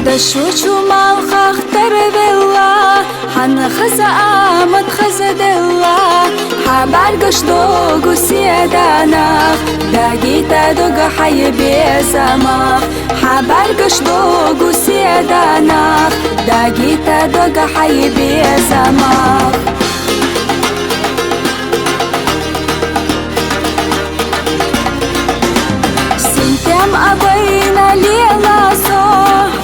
بشوچو مال خاختر بلا حن خز آمد خز دلا حبر گشتو گوسی دانا داگی تا دوگا حی بیزما حبر گشتو گوسی دانا داگی تا دوگا حی بیزما سنتم أبينا ليلا صو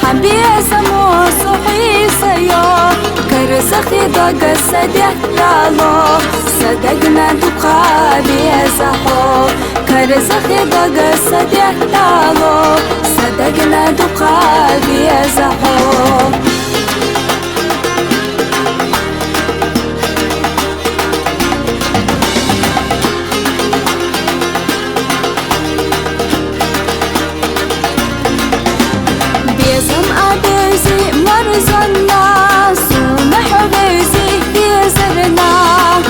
حبيزمو صحي صيو كرزخي ضاق صدق لالو صدقنا دقا بيزحو كرزخي ضاق صدق لالو صدقنا دقا بيزحو بيزم أبيزي مرزنا سونح غيزي بيزرنا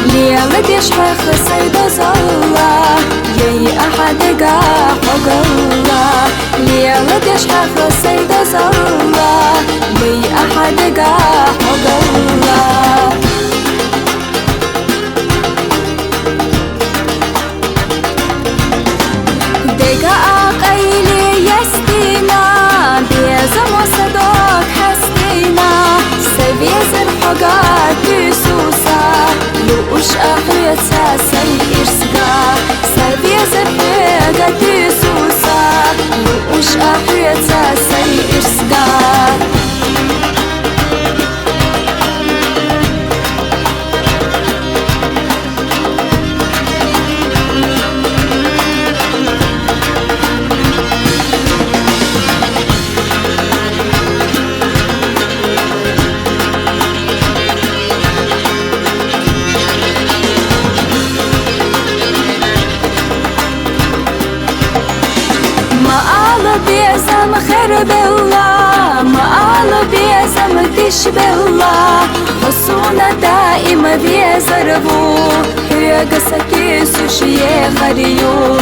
ليلة يشحخ سيد زلا يي أحد قاح وقلا ليلة يشحخ سيد زلا يي أحد قاح وقلا دقا قيلي يستينا بيزم وصدوك حسينا سبيزر حقات بسوسا لوش أحيطا سيرسقا سبيزر حقات بسوسا لوش أحيطا سيرسقا بيزم خرب الله ما بيزم تشبه الله حصونا دائما بيزربو هي قصتي سوشي خريو